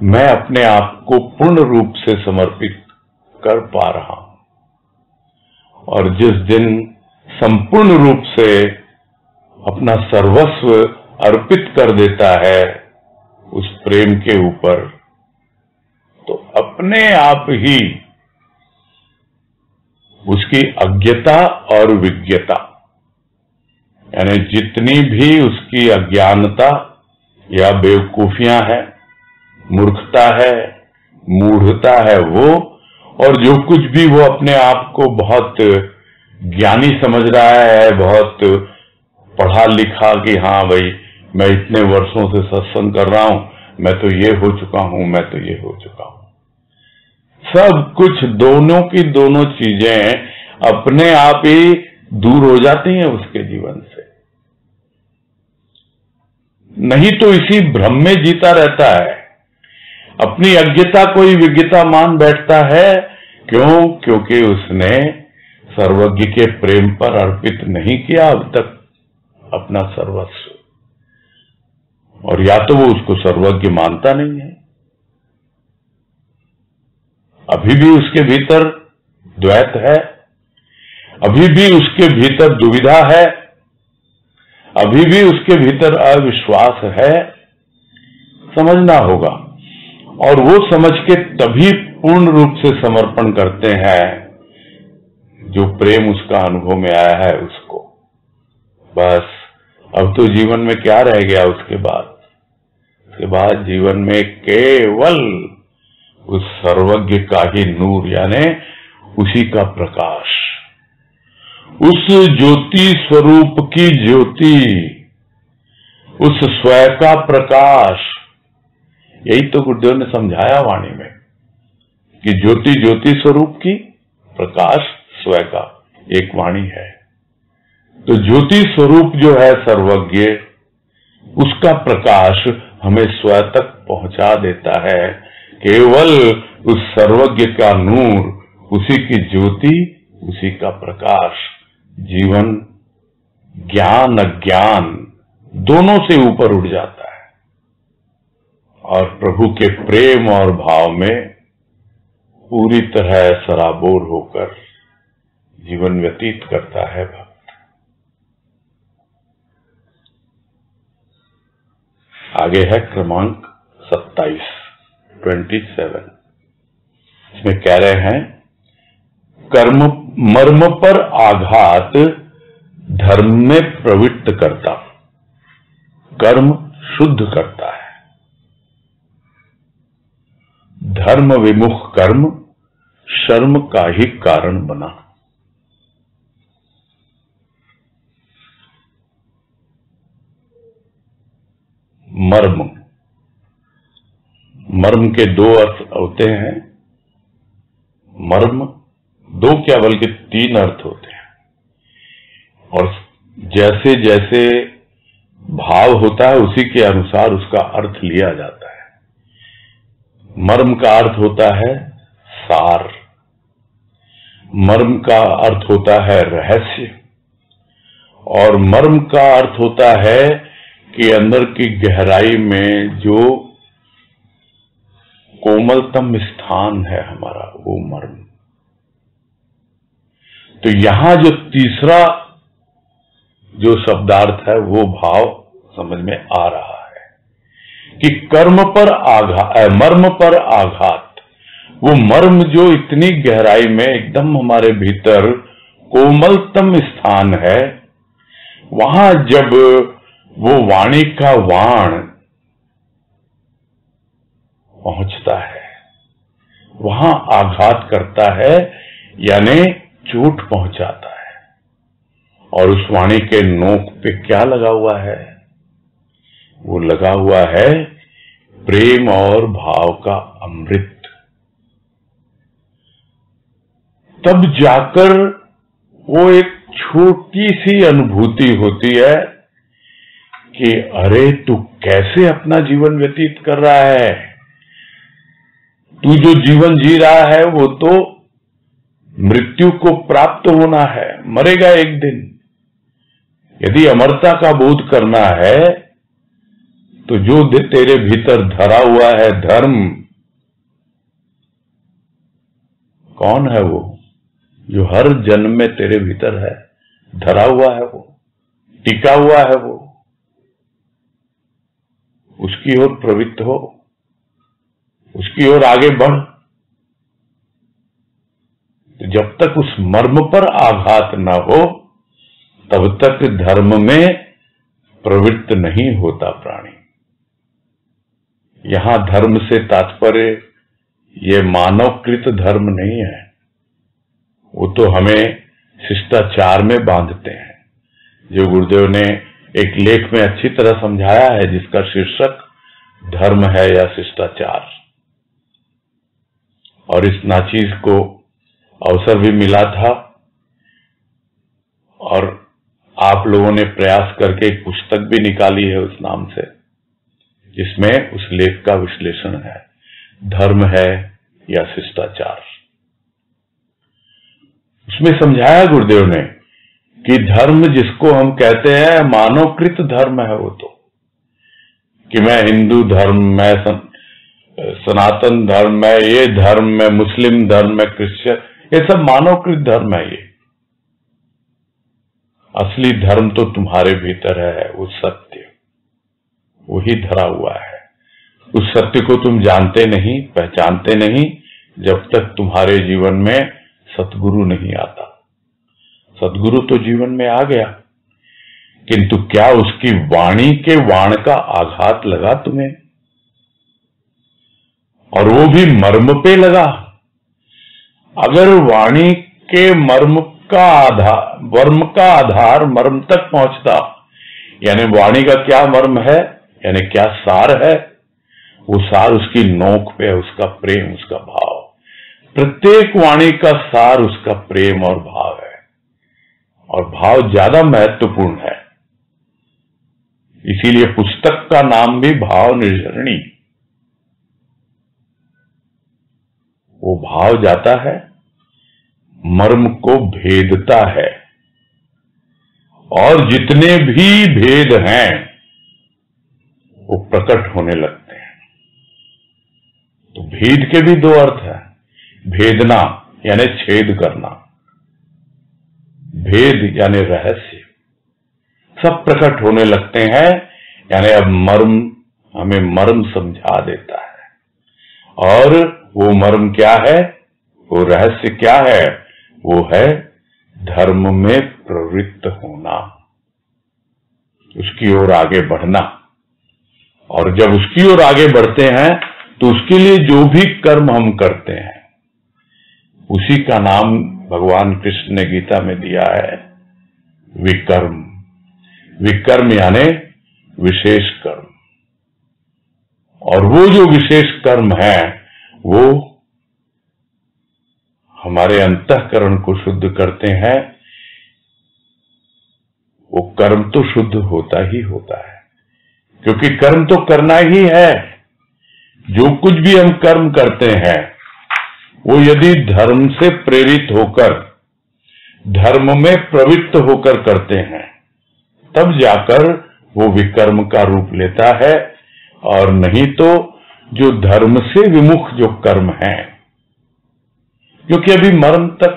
मैं अपने आप को पूर्ण रूप से समर्पित कर पा रहा हूं। और जिस दिन संपूर्ण रूप से अपना सर्वस्व अर्पित कर देता है उस प्रेम के ऊपर, तो अपने आप ही उसकी अज्ञता और विज्ञता यानी जितनी भी उसकी अज्ञानता या बेवकूफियां हैं, मूर्खता है, मूढ़ता है वो, और जो कुछ भी वो अपने आप को बहुत ज्ञानी समझ रहा है, बहुत पढ़ा लिखा कि हाँ भाई मैं इतने वर्षों से सत्संग कर रहा हूं, मैं तो ये हो चुका हूं, मैं तो ये हो चुका हूं, सब कुछ दोनों की दोनों चीजें अपने आप ही दूर हो जाती हैं उसके जीवन से। नहीं तो इसी भ्रम में जीता रहता है, अपनी अज्ञता को ही विज्ञता मान बैठता है। क्यों? क्योंकि उसने सर्वज्ञ के प्रेम पर अर्पित नहीं किया अब तक अपना सर्वस्व, और या तो वो उसको सर्वज्ञ मानता नहीं है, अभी भी उसके भीतर द्वैत है, अभी भी उसके भीतर दुविधा है, अभी भी उसके भीतर अविश्वास है। समझना होगा, और वो समझ के तभी पूर्ण रूप से समर्पण करते हैं जो प्रेम उसका अनुभव में आया है उसको। बस अब तो जीवन में क्या रह गया उसके बाद? उसके बाद जीवन में केवल उस सर्वज्ञ का ही नूर यानी उसी का प्रकाश, उस ज्योति स्वरूप की ज्योति, उस स्वयं का प्रकाश। यही तो गुरुदेव ने समझाया वाणी में कि ज्योति ज्योति स्वरूप की प्रकाश स्वयं का एक वाणी है। तो ज्योति स्वरूप जो है सर्वज्ञ, उसका प्रकाश हमें स्वयं तक पहुंचा देता है। केवल उस सर्वज्ञ का नूर, उसी की ज्योति, उसी का प्रकाश जीवन ज्ञान अज्ञान दोनों से ऊपर उठ जाता है और प्रभु के प्रेम और भाव में पूरी तरह सराबोर होकर जीवन व्यतीत करता है भक्त। आगे है क्रमांक 27। इसमें कह रहे हैं, कर्म मर्म पर आघात धर्म में प्रवृत्त करता, कर्म शुद्ध करता है। धर्म विमुख कर्म शर्म का ही कारण बना। मर्म, मर्म के दो अर्थ होते हैं। मर्म दो क्या बल्कि 3 अर्थ होते हैं, और जैसे जैसे भाव होता है उसी के अनुसार उसका अर्थ लिया जाता है। मर्म का अर्थ होता है सार, मर्म का अर्थ होता है रहस्य, और मर्म का अर्थ होता है कि अंदर की गहराई में जो कोमलतम स्थान है हमारा, वो मर्म। तो यहां जो तीसरा जो शब्दार्थ है वो भाव समझ में आ रहा है कि कर्म पर आघात, मर्म पर आघात। वो मर्म जो इतनी गहराई में एकदम हमारे भीतर कोमलतम स्थान है, वहां जब वो वाणी का वाण पहुंचता है, वहां आघात करता है, यानी चोट पहुंचाता है। और उस वाणी के नोक पे क्या लगा हुआ है? वो लगा हुआ है प्रेम और भाव का अमृत। तब जाकर वो एक छोटी सी अनुभूति होती है कि अरे तू कैसे अपना जीवन व्यतीत कर रहा है, तू जो जीवन जी रहा है वो तो मृत्यु को प्राप्त होना है, मरेगा एक दिन। यदि अमरता का बोध करना है तो जो तेरे भीतर धरा हुआ है धर्म, कौन है वो? जो हर जन्म में तेरे भीतर है, धरा हुआ है, वो टिका हुआ है, वो उसकी ओर प्रवृत्त हो, उसकी ओर आगे बढ़। तो जब तक उस मर्म पर आघात न हो तब तक धर्म में प्रवृत्त नहीं होता प्राणी। यहां धर्म से तात्पर्य ये मानवकृत धर्म नहीं है, वो तो हमें शिष्टाचार में बांधते हैं, जो गुरुदेव ने एक लेख में अच्छी तरह समझाया है, जिसका शीर्षक धर्म है या शिष्टाचार। और इस नाचीज को अवसर भी मिला था और आप लोगों ने प्रयास करके एक पुस्तक भी निकाली है उस नाम से, जिसमें उस लेख का विश्लेषण है, धर्म है या शिष्टाचार। उसमें समझाया गुरुदेव ने कि धर्म जिसको हम कहते हैं मानवकृत धर्म है, वो तो कि मैं हिंदू धर्म, मैं सनातन धर्म, मैं ये धर्म, मैं मुस्लिम धर्म, मैं क्रिश्चियन, ये सब मानवकृत धर्म है। ये असली धर्म तो तुम्हारे भीतर है, वो सत्य, वही धरा हुआ है। उस सत्य को तुम जानते नहीं, पहचानते नहीं, जब तक तुम्हारे जीवन में सतगुरु नहीं आता। सतगुरु तो जीवन में आ गया, किंतु क्या उसकी वाणी के वाण का आघात लगा तुम्हें? और वो भी मर्म पे लगा। अगर वाणी के मर्म का आधार मर्म तक पहुंचता, यानी वाणी का क्या मर्म है, यानी क्या सार है, वो सार उसकी नोक पे है, उसका प्रेम, उसका भाव। प्रत्येक वाणी का सार उसका प्रेम और भाव है, और भाव ज्यादा महत्वपूर्ण है। इसीलिए पुस्तक का नाम भी भाव निर्झरणी। वो भाव जाता है, मर्म को भेदता है, और जितने भी भेद हैं वो प्रकट होने लगते हैं। तो भेद के भी दो अर्थ हैं, भेदना यानी छेद करना, भेद यानी रहस्य, सब प्रकट होने लगते हैं। यानी अब मर्म हमें मर्म समझा देता है। और वो मर्म क्या है, वो रहस्य क्या है? वो है धर्म में प्रवृत्त होना, उसकी ओर आगे बढ़ना। और जब उसकी ओर आगे बढ़ते हैं तो उसके लिए जो भी कर्म हम करते हैं उसी का नाम भगवान कृष्ण ने गीता में दिया है विकर्म। विकर्म यानी विशेष कर्म। और वो जो विशेष कर्म है वो हमारे अंतःकरण को शुद्ध करते हैं। वो कर्म तो शुद्ध होता ही होता है, क्योंकि कर्म तो करना ही है। जो कुछ भी हम कर्म करते हैं वो यदि धर्म से प्रेरित होकर, धर्म में प्रवृत्त होकर करते हैं, तब जाकर वो विकर्म का रूप लेता है। और नहीं तो जो धर्म से विमुख जो कर्म है, क्योंकि अभी मर्म तक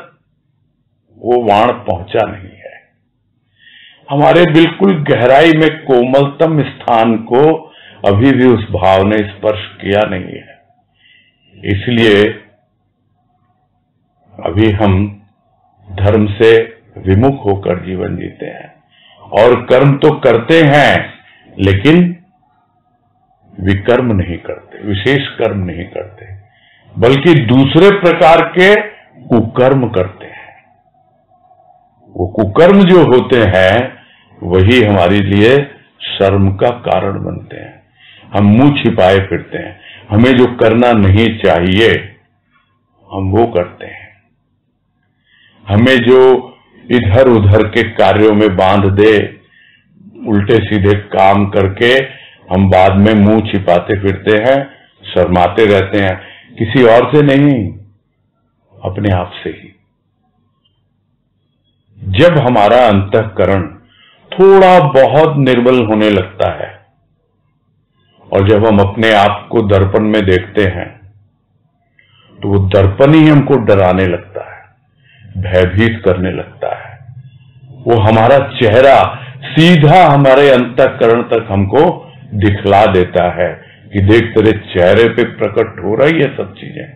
वो वाण पहुंचा नहीं है, हमारे बिल्कुल गहराई में कोमलतम स्थान को अभी भी उस भाव ने स्पर्श किया नहीं है। इसलिए अभी हम धर्म से विमुख होकर जीवन जीते हैं, और कर्म तो करते हैं लेकिन विकर्म नहीं करते, विशेष कर्म नहीं करते, बल्कि दूसरे प्रकार के कुकर्म करते हैं। वो कुकर्म जो होते हैं वही हमारे लिए शर्म का कारण बनते हैं। हम मुंह छिपाए फिरते हैं, हमें जो करना नहीं चाहिए हम वो करते हैं। हमें जो इधर उधर के कार्यों में बांध दे, उल्टे सीधे काम करके हम बाद में मुंह छिपाते फिरते हैं, शर्माते रहते हैं, किसी और से नहीं, अपने आप से ही। जब हमारा अंतःकरण थोड़ा बहुत निर्बल होने लगता है और जब हम अपने आप को दर्पण में देखते हैं तो वो दर्पण ही हमको डराने लगता है, भयभीत करने लगता है। वो हमारा चेहरा सीधा हमारे अंतःकरण तक हमको दिखला देता है कि देख तेरे चेहरे पे प्रकट हो रही है सब चीजें।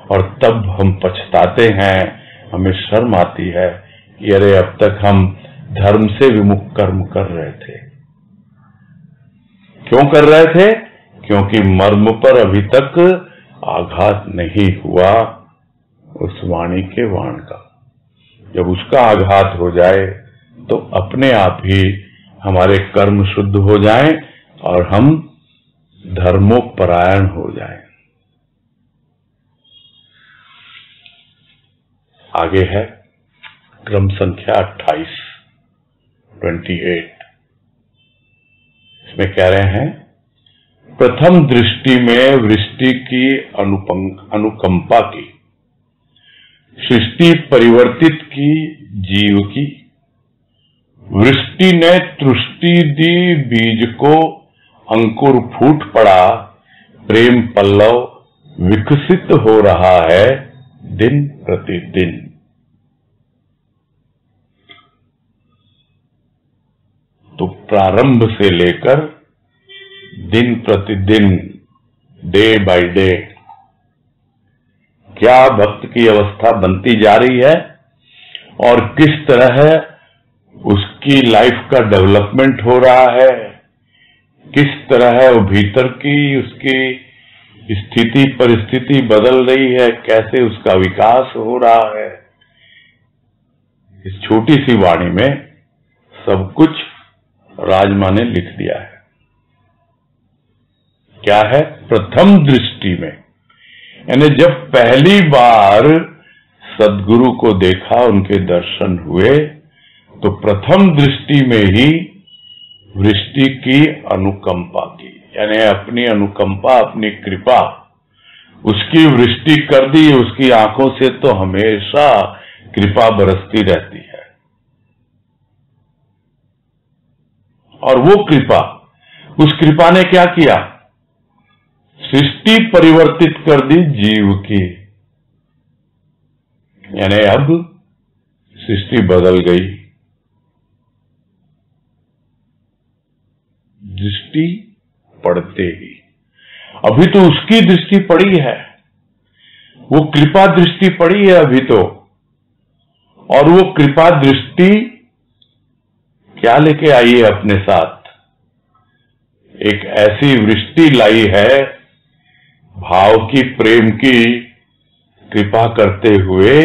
और तब हम पछताते हैं, हमें शर्म आती है कि अरे अब तक हम धर्म से विमुख कर्म कर रहे थे। क्यों कर रहे थे? क्योंकि मर्म पर अभी तक आघात नहीं हुआ उस वाणी के वाण का। जब उसका आघात हो जाए तो अपने आप ही हमारे कर्म शुद्ध हो जाएं और हम धर्मोपरायण हो जाएं। आगे है क्रम संख्या 28। इसमें कह रहे हैं, प्रथम दृष्टि में वृष्टि की अनुकंपा की, सृष्टि परिवर्तित की जीव की। वृष्टि ने तुष्टि दी बीज को, अंकुर फूट पड़ा, प्रेम पल्लव विकसित हो रहा है दिन प्रतिदिन। तो प्रारंभ से लेकर दिन प्रतिदिन, डे बाय डे, क्या भक्त की अवस्था बनती जा रही है और किस तरह उसकी लाइफ का डेवलपमेंट हो रहा है, किस तरह वो भीतर की उसकी स्थिति परिस्थिति बदल रही है, कैसे उसका विकास हो रहा है। इस छोटी सी वाणी में सब कुछ राजमा ने लिख दिया है। क्या है? प्रथम दृष्टि में, यानी जब पहली बार सद्गुरु को देखा, उनके दर्शन हुए, तो प्रथम दृष्टि में ही वृष्टि की अनुकंपा की, यानी अपनी अनुकंपा, अपनी कृपा, उसकी वृष्टि कर दी। उसकी आंखों से तो हमेशा कृपा बरसती रहती है, और वो कृपा, उस कृपा ने क्या किया? सृष्टि परिवर्तित कर दी जीव की, यानी अब सृष्टि बदल गई। दृष्टि पड़ते ही, अभी तो उसकी दृष्टि पड़ी है, वो कृपा दृष्टि पड़ी है अभी तो, और वो कृपा दृष्टि क्या लेके आई है अपने साथ? एक ऐसी वृष्टि लाई है, भाव की, प्रेम की कृपा करते हुए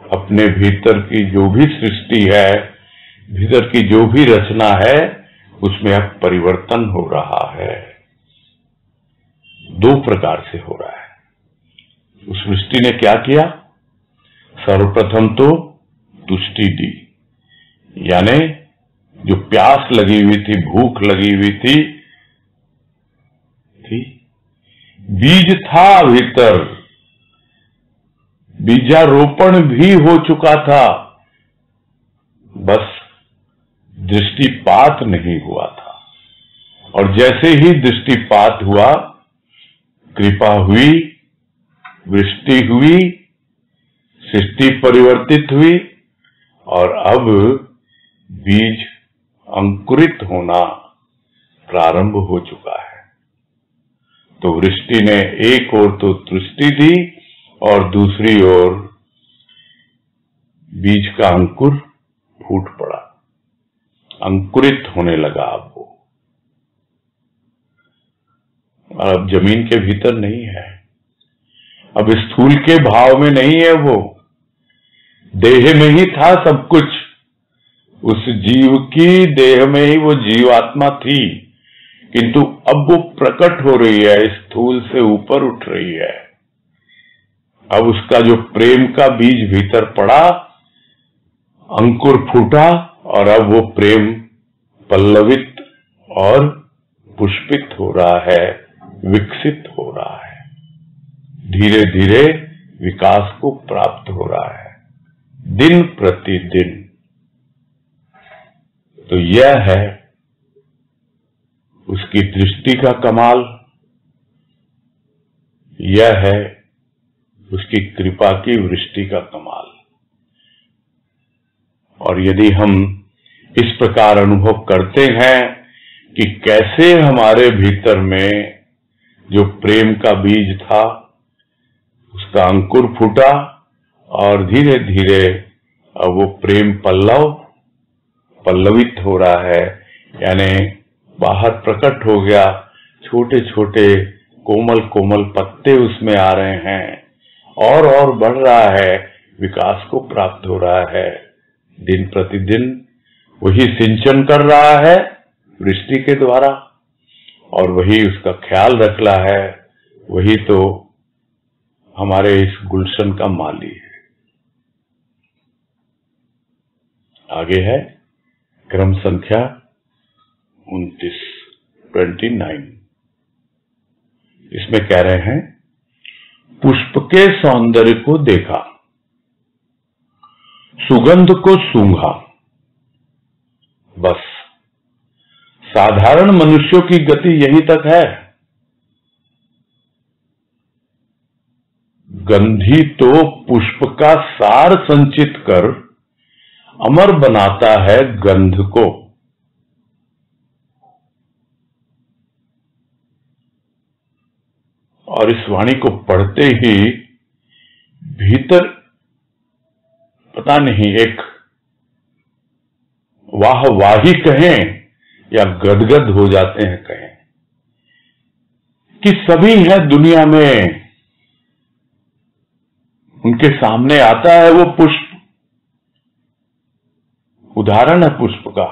अपने भीतर की जो भी सृष्टि है, भीतर की जो भी रचना है, उसमें अब परिवर्तन हो रहा है। दो प्रकार से हो रहा है। उस वृष्टि ने क्या किया? सर्वप्रथम तो तुष्टि दी, यानी जो प्यास लगी हुई थी, भूख लगी हुई थी, बीज था भीतर, बीजारोपण भी हो चुका था, बस दृष्टिपात नहीं हुआ था। और जैसे ही दृष्टिपात हुआ, कृपा हुई, वृष्टि हुई, सृष्टि परिवर्तित हुई, और अब बीज अंकुरित होना प्रारंभ हो चुका है। तो वृष्टि ने एक ओर तो तुष्टि दी, और दूसरी ओर बीज का अंकुर फूट पड़ा, अंकुरित होने लगा अब वो। और अब जमीन के भीतर नहीं है, अब स्थूल के भाव में नहीं है, वो देह में ही था सब कुछ। उस जीव की देह में ही वो जीवात्मा थी, किंतु अब वो प्रकट हो रही है, स्थूल से ऊपर उठ रही है। अब उसका जो प्रेम का बीज भीतर पड़ा, अंकुर फूटा, और अब वो प्रेम पल्लवित और पुष्पित हो रहा है, विकसित हो रहा है, धीरे धीरे विकास को प्राप्त हो रहा है, दिन प्रतिदिन। तो यह है उसकी दृष्टि का कमाल, यह है उसकी कृपा की वृष्टि का कमाल। और यदि हम इस प्रकार अनुभव करते हैं कि कैसे हमारे भीतर में जो प्रेम का बीज था, उसका अंकुर फूटा, और धीरे धीरे अब वो प्रेम पल्लवित हो रहा है, यानी बाहर प्रकट हो गया, छोटे छोटे कोमल कोमल पत्ते उसमें आ रहे हैं, और बढ़ रहा है, विकास को प्राप्त हो रहा है। दिन प्रतिदिन वही सिंचन कर रहा है वृष्टि के द्वारा, और वही उसका ख्याल रख रहा है, वही तो हमारे इस गुलशन का माली है। आगे है क्रम संख्या 29। इसमें कह रहे हैं, पुष्प के सौंदर्य को देखा, सुगंध को सूंघा, बस साधारण मनुष्यों की गति यहीं तक है। गंधी तो पुष्प का सार संचित कर अमर बनाता है गंध को। और इस वाणी को पढ़ते ही भीतर पता नहीं, एक वाहवाही कहें या गदगद हो जाते हैं कहें, कि सभी है दुनिया में, उनके सामने आता है वो पुष्प, उदाहरण है पुष्प का,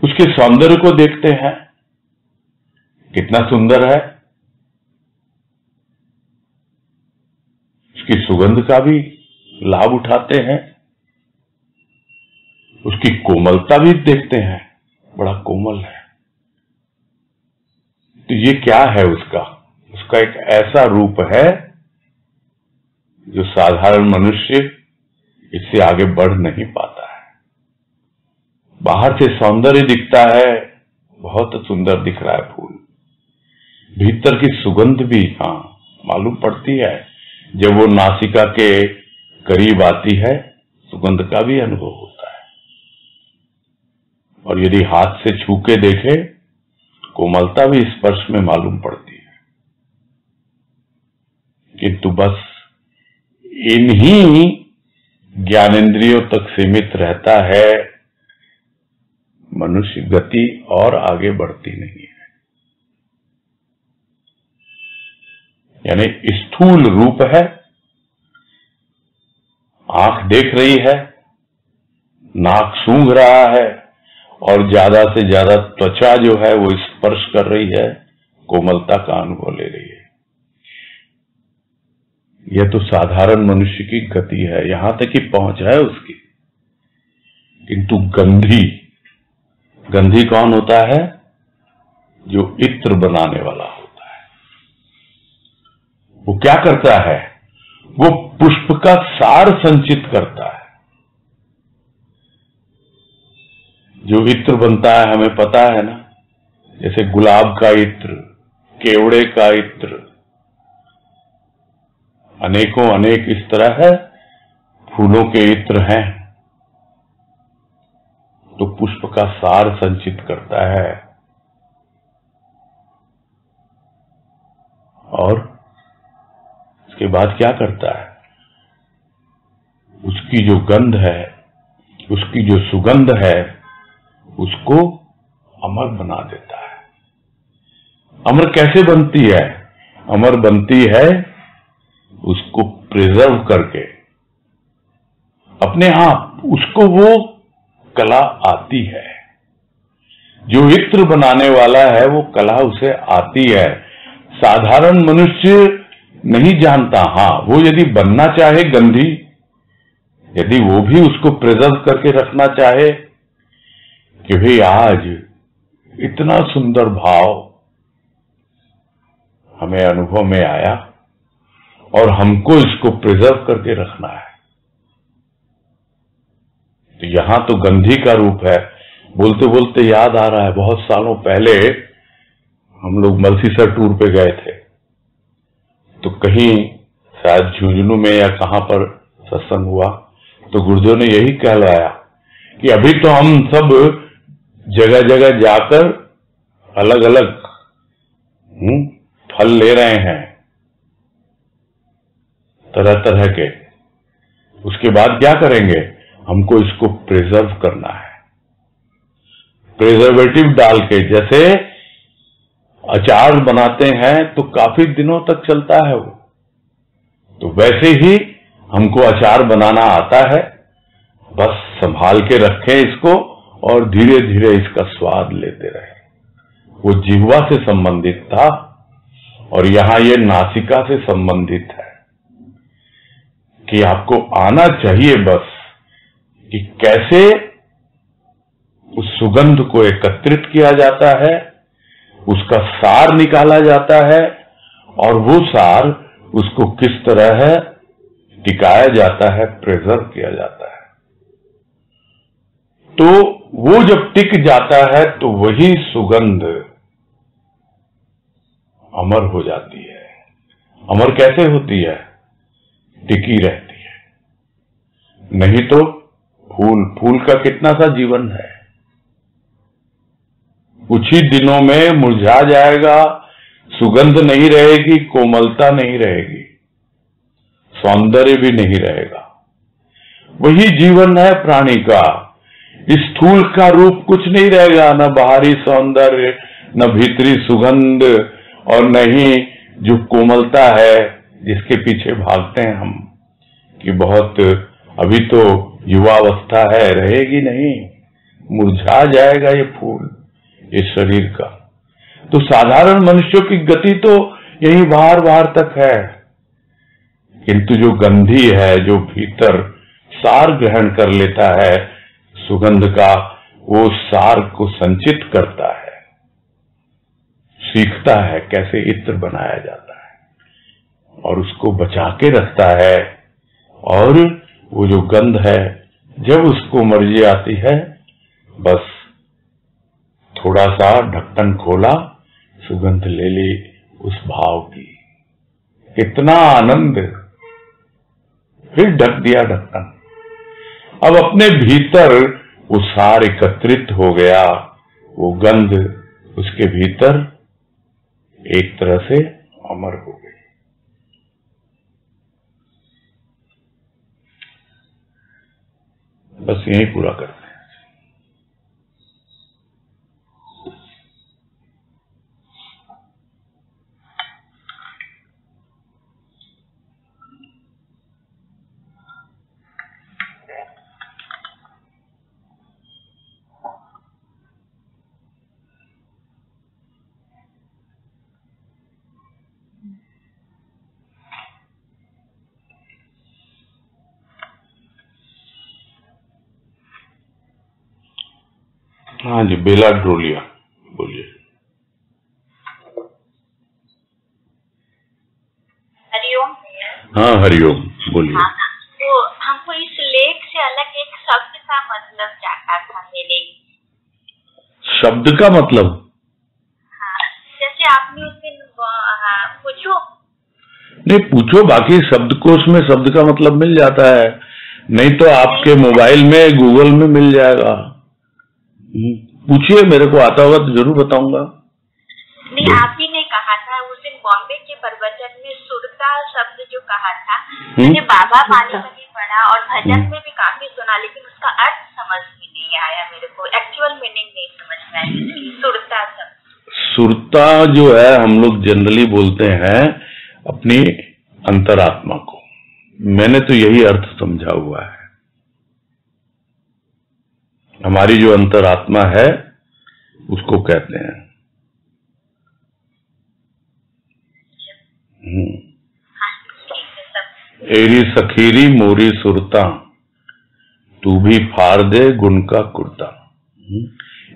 उसके सौंदर्य को देखते हैं, कितना सुंदर है। उसकी सुगंध का भी लाभ उठाते हैं, उसकी कोमलता भी देखते हैं, बड़ा कोमल है। तो ये क्या है उसका एक ऐसा रूप है जो साधारण मनुष्य इससे आगे बढ़ नहीं पाता है। बाहर से सौंदर्य दिखता है, बहुत सुंदर दिख रहा है फूल, भीतर की सुगंध भी मालूम पड़ती है। जब वो नासिका के करीब आती है, सुगंध का भी अनुभव होता है। और यदि हाथ से छू के देखे, कोमलता भी स्पर्श में मालूम पड़ती है। किंतु बस इन्हीं ज्ञानेंद्रियों तक सीमित रहता है मनुष्य, गति और आगे बढ़ती नहीं है। यानी स्थूल रूप है, आंख देख रही है, नाक सूंघ रहा है, और ज्यादा से ज्यादा त्वचा जो है वो स्पर्श कर रही है, कोमलता का अनुभव ले रही है। यह तो साधारण मनुष्य की गति है, यहां तक ही पहुंच है उसकी। किंतु गंधी कौन होता है? जो इत्र बनाने वाला होता है। वो क्या करता है? वो पुष्प का सार संचित करता है। जो इत्र बनता है हमें पता है ना, जैसे गुलाब का इत्र, केवड़े का इत्र, अनेकों अनेक इस तरह है फूलों के इत्र हैं। तो पुष्प का सार संचित करता है और उसके बाद क्या करता है? उसकी जो गंध है, उसकी जो सुगंध है, उसको अमर बना देता है। अमर कैसे बनती है? अमर बनती है उसको प्रिजर्व करके, अपने आप उसको वो कला आती है। जो इत्र बनाने वाला है वो कला उसे आती है। साधारण मनुष्य नहीं जानता। वो यदि बनना चाहे गंधी, यदि वो भी उसको प्रिजर्व करके रखना चाहे कि भाई आज इतना सुंदर भाव हमें अनुभव में आया और हमको इसको प्रिजर्व करके रखना है, तो यहां तो गंधी का रूप है। बोलते बोलते याद आ रहा है, बहुत सालों पहले हम लोग मलसीसर टूर पे गए थे, तो कहीं शायद झुंझुनू में या कहां पर सत्संग हुआ, तो गुरुदेव ने यही कहलाया कि अभी तो हम सब जगह जगह जाकर अलग अलग फल ले रहे हैं तरह तरह के, उसके बाद क्या करेंगे? हमको इसको प्रिजर्व करना है, प्रिजर्वेटिव डाल के। जैसे अचार बनाते हैं तो काफी दिनों तक चलता है वो, तो वैसे ही हमको अचार बनाना आता है। बस संभाल के रखें इसको और धीरे धीरे इसका स्वाद लेते रहे। वो जिह्वा से संबंधित था और यहां ये नासिका से संबंधित है कि आपको आना चाहिए बस कि कैसे उस सुगंध को एकत्रित किया जाता है, उसका सार निकाला जाता है और वो सार उसको किस तरह है टिकाया जाता है, प्रिजर्व किया जाता है। तो वो जब टिक जाता है तो वही सुगंध अमर हो जाती है। अमर कैसे होती है? टिकी रहती है। नहीं तो फूल का कितना सा जीवन है, कुछ ही दिनों में मुरझा जाएगा, सुगंध नहीं रहेगी, कोमलता नहीं रहेगी, सौंदर्य भी नहीं रहेगा। वही जीवन है प्राणी का। स्थूल का रूप कुछ नहीं रहेगा, न बाहरी सौंदर्य, न भीतरी सुगंध, और न ही जो कोमलता है जिसके पीछे भागते हैं हम कि बहुत अभी तो युवावस्था है, रहेगी नहीं, मुरझा जाएगा ये फूल इस शरीर का। तो साधारण मनुष्यों की गति तो यही बाहर तक है किंतु जो गंधी है, जो भीतर सार ग्रहण कर लेता है सुगंध का, वो सार को संचित करता है, सीखता है कैसे इत्र बनाया जाता है और उसको बचा के रखता है। और वो जो गंध है, जब उसको मर्जी आती है, बस थोड़ा सा ढक्कन खोला, सुगंध ले ली उस भाव की, कितना आनंद, फिर ढक दिया ढक्कन। अब अपने भीतर वो सार एकत्रित हो गया, वो गंध उसके भीतर एक तरह से अमर हो गई। बस यही पूरा करते हैं। हाँ जी, बेला ड्रोलिया, बोलिए। हरिओम। हाँ हरिओम, बोलिए। हाँ, तो हमको इस लेख से अलग एक शब्द का मतलब जानना था मेरे। शब्द का मतलब? हाँ, जैसे आपने उस दिन पूछो। नहीं पूछो, बाकी शब्दकोश में शब्द का मतलब मिल जाता है, नहीं तो आपके मोबाइल में गूगल में मिल जाएगा। पूछिए, मेरे को आता होगा तो जरूर बताऊंगा। नहीं, आप ही ने कहा था उस दिन बॉम्बे के प्रवचन में सुरता शब्द जो कहा था, मैंने बाबा वाणी में भी पढ़ा और भजन में भी काफी सुना, लेकिन उसका अर्थ समझ में नहीं आया मेरे को, एक्चुअल मीनिंग नहीं समझ में आया सुरता शब्द। सुरता जो है, हम लोग जनरली बोलते हैं अपनी अंतरात्मा को, मैंने तो यही अर्थ समझा हुआ है। हमारी जो अंतरात्मा है उसको कहते हैं। एरी सखीरी मोरी सुरता, तू भी फाड़ दे गुण का कुर्ता।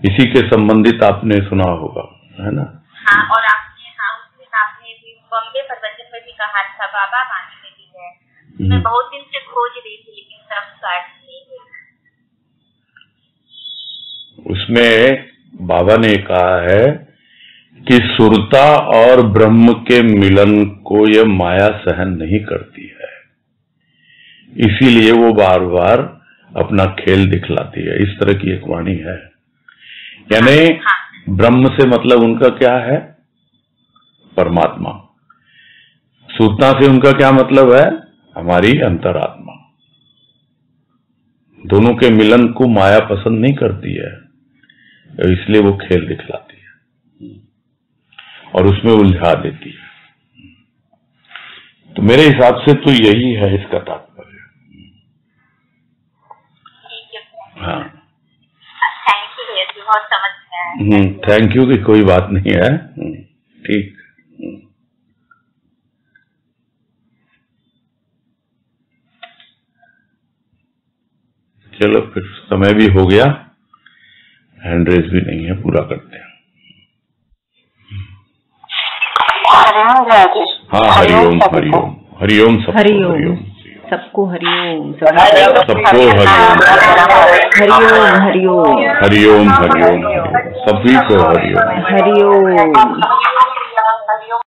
इसी के संबंधित आपने सुना होगा, है ना? हाँ, और आपने भी बॉम्बे प्रवचन में भी कहा था, बाबा वाणी में भी है। मैं बहुत दिन से खोज रही थी, लेकिन सब साथ नहीं हुई। उसमें बाबा ने कहा है कि सुरता और ब्रह्म के मिलन को यह माया सहन नहीं करती है, इसीलिए वो बार बार अपना खेल दिखलाती है। इस तरह की एक वाणी है। यानी ब्रह्म से मतलब उनका क्या है? परमात्मा। सुरता से उनका क्या मतलब है? हमारी अंतरात्मा। दोनों के मिलन को माया पसंद नहीं करती है, इसलिए वो खेल दिखलाती है और उसमें उलझा देती है। तो मेरे हिसाब से तो यही है इसका तात्पर्य। हाँ, बहुत समझ में आया। थैंक यू की कोई बात नहीं है। ठीक। चलो फिर, समय भी हो गया, हैंड रेस भी नहीं है, पूरा करते हैं। हाँ, हरिओम हरिओम हरिओम, सबको हरिओम, सबको हरिओम, सबको हरिओम, हरिओम हरिओम हरिओम हरिओम, सभी को हरिओम, हरिओम।